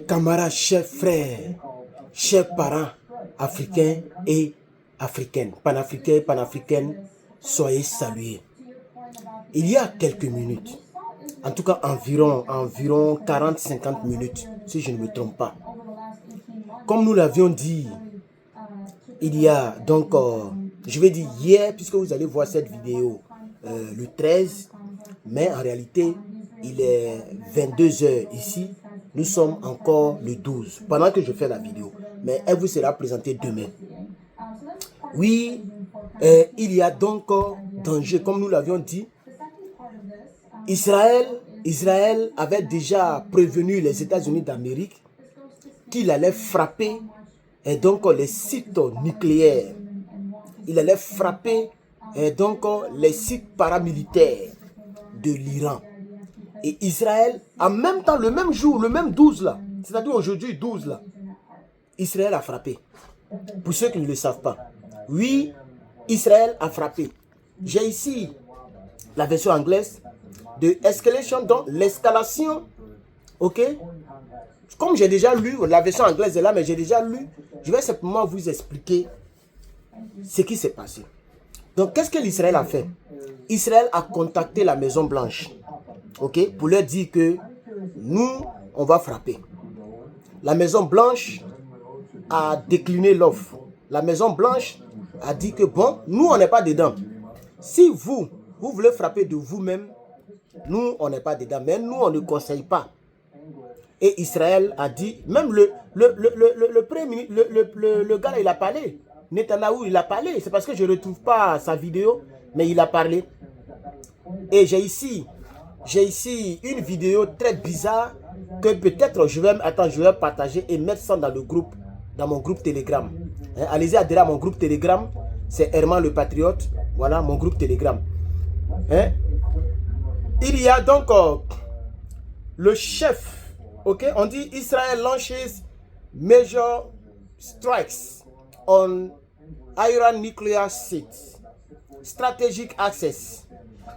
Camarades, chers frères, chers parents africains et africaines, panafricains et panafricaines, soyez salués. Il y a quelques minutes, en tout cas environ 40-50 minutes, si je ne me trompe pas. Comme nous l'avions dit, il y a donc, je vais dire hier, puisque vous allez voir cette vidéo le 13, mais en réalité, il est 22 h ici. Nous sommes encore le 12, pendant que je fais la vidéo, mais elle vous sera présentée demain. Oui, il y a donc danger, comme nous l'avions dit. Israël avait déjà prévenu les États-Unis d'Amérique qu'il allait frapper donc les sites nucléaires. Il allait frapper donc les sites paramilitaires de l'Iran. Et Israël, en même temps, le même jour, le même 12 là, c'est-à-dire aujourd'hui 12 là, Israël a frappé. Pour ceux qui ne le savent pas. Oui, Israël a frappé. J'ai ici la version anglaise de escalation, donc l'escalation, ok. Comme j'ai déjà lu, la version anglaise est là, mais j'ai déjà lu, je vais simplement vous expliquer ce qui s'est passé. Donc, qu'est-ce que l'Israël a fait? Israël a contacté la Maison Blanche, ok, pour leur dire que nous, on va frapper. La Maison Blanche a décliné l'offre. La Maison Blanche a dit que bon, nous, on n'est pas dedans. Si vous voulez frapper de vous-même, nous, on n'est pas dedans. Mais nous, on ne conseille pas. Et Israël a dit, même le gars là, il a parlé. Netanyahou, il a parlé. C'est parce que je ne retrouve pas sa vidéo, mais il a parlé. Et j'ai ici une vidéo très bizarre que peut-être je vais partager et mettre ça dans le groupe, dans mon groupe Telegram. Hein, allez-y adhérer à mon groupe Telegram. C'est Herman le Patriote. Voilà mon groupe Telegram. Hein? Il y a donc le chef. Ok, on dit Israel launches major strikes on Iran nuclear sites, strategic access,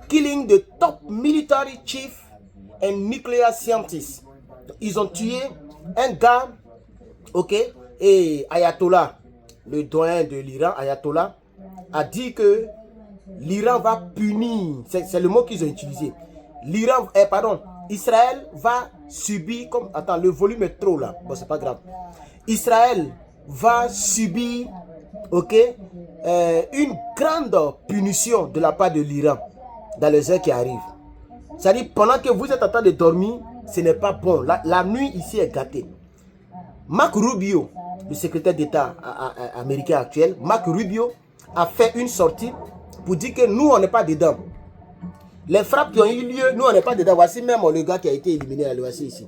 killing the top military chief and nuclear scientists. Ils ont tué un gars, ok, et Ayatollah, le doyen de l'Iran, Ayatollah, a dit que l'Iran va punir, c'est le mot qu'ils ont utilisé. L'Iran, Israël va subir, comme, attends, le volume est trop là, bon c'est pas grave. Israël va subir, ok, une grande punition de la part de l'Iran dans les heures qui arrivent. C'est-à-dire, pendant que vous êtes en train de dormir, ce n'est pas bon. La nuit ici est gâtée. Marc Rubio, le secrétaire d'État américain actuel, Marc Rubio a fait une sortie pour dire que nous, on n'est pas dedans. Les frappes qui ont eu lieu, nous, on n'est pas dedans. Voici même le gars qui a été éliminé. Là, voici ici.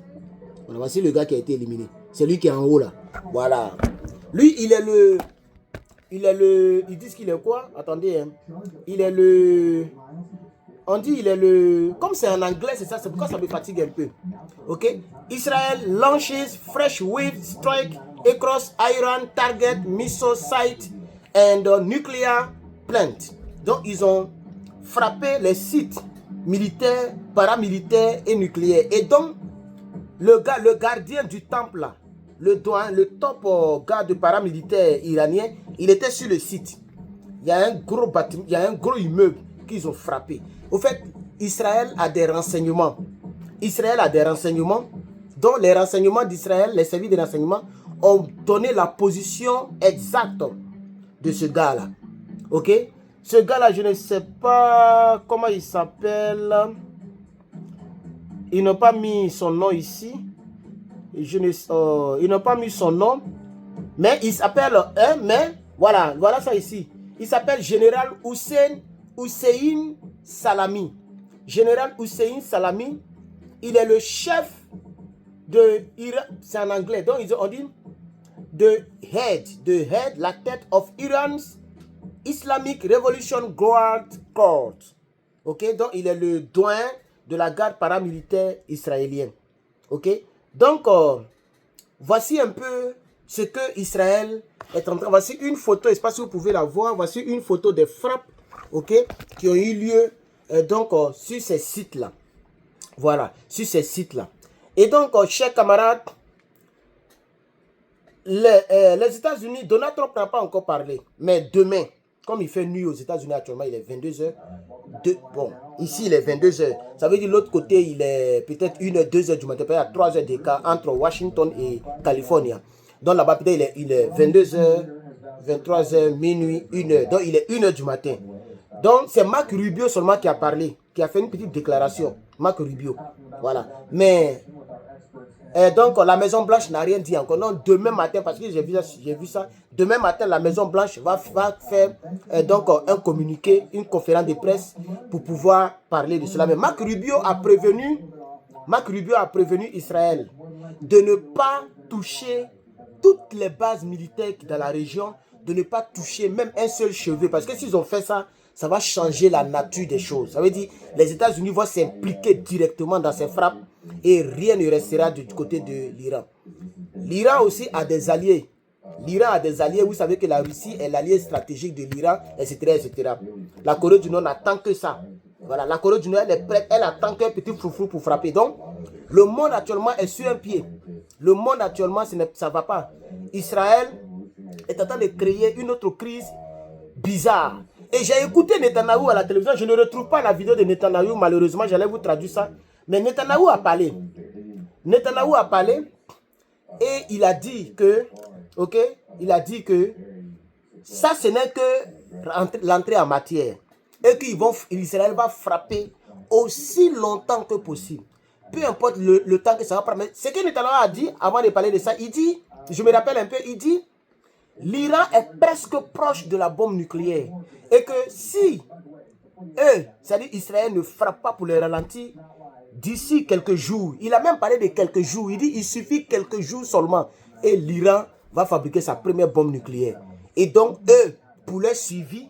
Voici le gars qui a été éliminé. C'est lui qui est en haut là. Voilà. Lui, il disent qu'il est quoi? Attendez, hein. Il est le... On dit il est le... Comme c'est en anglais, c'est ça, c'est pourquoi ça me fatigue un peu. Ok? Israel launches fresh wave strike across Iran target missile site and nuclear plant. Donc, ils ont frappé les sites militaires, paramilitaires et nucléaires. Et donc, le gardien du temple là, le top garde paramilitaire iranien, il était sur le site. Il y a un gros bâtiment, il y a un gros immeuble qu'ils ont frappé. Au fait, Israël a des renseignements. Israël a des renseignements, dont les renseignements d'Israël, les services de renseignement, ont donné la position exacte de ce gars-là. Ok? Ce gars-là, je ne sais pas comment il s'appelle. Ils n'ont pas mis son nom ici. Ils n'ont pas mis son nom. Mais il s'appelle, mais voilà ça ici. Il s'appelle Général Hussein Salami. Général Hussein Salami, il est le chef de Iran, c'est en anglais, donc on dit the head, la tête of Iran's Islamic Revolution Guard Corps. Ok, donc il est le doyen de la garde paramilitaire israélienne. Ok, donc voici un peu ce que Israël est en train. Voici une photo, je ne sais pas si vous pouvez la voir. Voici une photo des frappes, ok, qui ont eu lieu sur ces sites là. Voilà, sur ces sites là. Et donc, chers camarades, les États-Unis, Donald Trump n'a pas encore parlé. Mais demain, comme il fait nuit aux États-Unis actuellement, il est 22 heures. Bon, ici il est 22 heures. Ça veut dire de l'autre côté, il est peut-être 1 heure, 2 heures du matin, peut-être à 3 heures d'écart entre Washington et Californie. Donc là-bas, peut-être il est 22 heures, 23 heures, minuit, 1 heure. Donc il est 1 heure du matin. Donc c'est Marc Rubio seulement qui a parlé, qui a fait une petite déclaration. Marc Rubio. Voilà. Mais donc la Maison Blanche n'a rien dit encore. Non, demain matin, parce que j'ai vu ça, demain matin, la Maison Blanche va faire donc un communiqué, une conférence de presse pour pouvoir parler de cela. Mais Marc Rubio a prévenu Israël de ne pas toucher toutes les bases militaires dans la région, de ne pas toucher même un seul cheveu. Parce que s'ils ont fait ça, ça va changer la nature des choses. Ça veut dire que les États-Unis vont s'impliquer directement dans ces frappes et rien ne restera du côté de l'Iran. L'Iran aussi a des alliés. L'Iran a des alliés. Vous savez que la Russie est l'allié stratégique de l'Iran, etc., etc. La Corée du Nord n'attend que ça. Voilà, la Corée du Nord, elle est prête, elle attend qu'un petit froufrou pour frapper. Donc, le monde actuellement est sur un pied. Le monde actuellement, ça ne va pas. Israël est en train de créer une autre crise bizarre. Et j'ai écouté Netanyahou à la télévision. Je ne retrouve pas la vidéo de Netanyahou. Malheureusement, j'allais vous traduire ça. Mais Netanyahou a parlé. Netanyahou a parlé et il a dit que, ok, il a dit que ça, ce n'est que l'entrée en matière. Et qu'Israël va frapper aussi longtemps que possible. Peu importe le temps que ça va prendre. Mais ce que Netanyahou a dit, avant de parler de ça, il dit, je me rappelle un peu, il dit, l'Iran est presque proche de la bombe nucléaire. Et que si eux, c'est-à-dire Israël, ne frappe pas pour les ralentir, d'ici quelques jours, il a même parlé de quelques jours, il dit il suffit quelques jours seulement et l'Iran va fabriquer sa première bombe nucléaire. Et donc eux, pour leur suivi,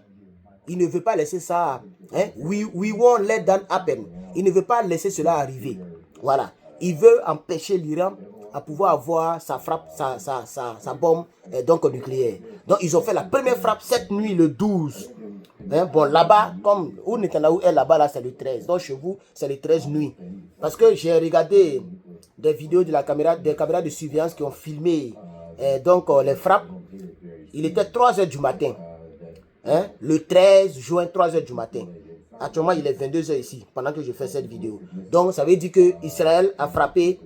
ils ne veulent pas laisser ça, hein? We won't let that happen. Ils ne veulent pas laisser cela arriver. Voilà. Ils veulent empêcher l'Iran à pouvoir avoir sa frappe, sa bombe donc nucléaire. Donc ils ont fait la première frappe cette nuit, le 12. Hein, bon, là-bas, comme où Netanyahou est là-bas, là, c'est le 13. Donc chez vous, c'est le 13 nuit. Parce que j'ai regardé des vidéos des caméras de surveillance qui ont filmé donc les frappes. Il était 3 heures du matin. Hein, le 13 juin, 3 heures du matin. Actuellement, il est 22 heures ici, pendant que je fais cette vidéo. Donc, ça veut dire que Israël a frappé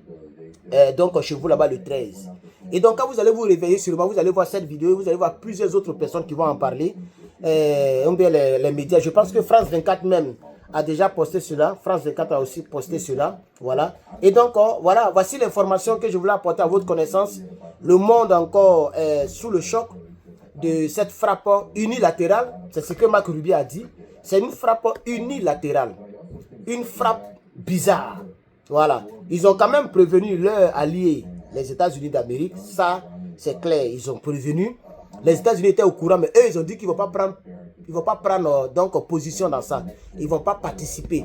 donc chez vous là-bas le 13. Et donc, quand vous allez vous réveiller sûrement, vous allez voir cette vidéo, vous allez voir plusieurs autres personnes qui vont en parler. Les médias, je pense que France 24 même a déjà posté cela. France 24 a aussi posté cela. Voilà. Et donc, voilà, voici l'information que je voulais apporter à votre connaissance. Le monde encore est sous le choc de cette frappe unilatérale. C'est ce que Marc Rubio a dit. C'est une frappe unilatérale. Une frappe bizarre. Voilà. Ils ont quand même prévenu leurs alliés, les États-Unis d'Amérique. Ça, c'est clair. Ils ont prévenu. Les États-Unis étaient au courant, mais eux, ils ont dit qu'ils ne vont pas prendre donc, position dans ça. Ils ne vont pas participer.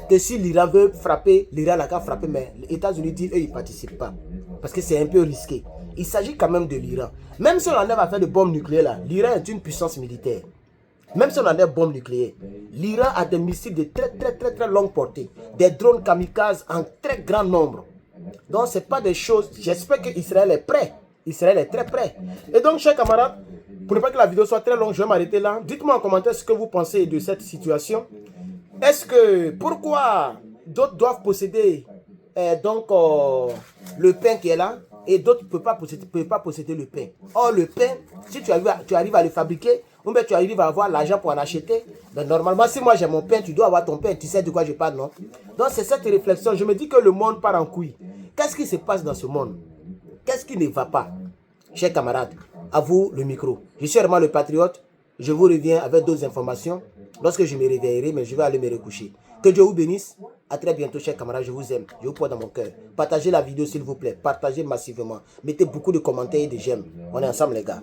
Que si l'Iran veut frapper, l'Iran n'a qu'à frapper, mais les États-Unis disent, eux, ils ne participent pas. Parce que c'est un peu risqué. Il s'agit quand même de l'Iran. Même si on en a fait de bombes nucléaires, l'Iran est une puissance militaire. Même si on a des bombes nucléaires, l'Iran a des missiles de très longue portée. Des drones kamikazes en très grand nombre. Donc, ce n'est pas des choses... J'espère qu'Israël est prêt. Israël est très prêt. Et donc, chers camarades, pour ne pas que la vidéo soit très longue, je vais m'arrêter là. Dites-moi en commentaire ce que vous pensez de cette situation. Est-ce que... Pourquoi d'autres doivent posséder le pain qui est là et d'autres ne peuvent pas posséder le pain. Or, le pain, si tu arrives à le fabriquer, ou bien tu arrives à avoir l'argent pour en acheter, ben normalement, si moi j'ai mon pain, tu dois avoir ton pain. Tu sais de quoi je parle, non? Donc, c'est cette réflexion. Je me dis que le monde part en couille. Qu'est-ce qui se passe dans ce monde? Qu'est-ce qui ne va pas? Chers camarades, à vous le micro. Je suis vraiment le patriote. Je vous reviens avec d'autres informations lorsque je me réveillerai, mais je vais aller me recoucher. Que Dieu vous bénisse. À très bientôt, chers camarades. Je vous aime. Je vous porte dans mon cœur. Partagez la vidéo, s'il vous plaît. Partagez massivement. Mettez beaucoup de commentaires et de j'aime. On est ensemble, les gars.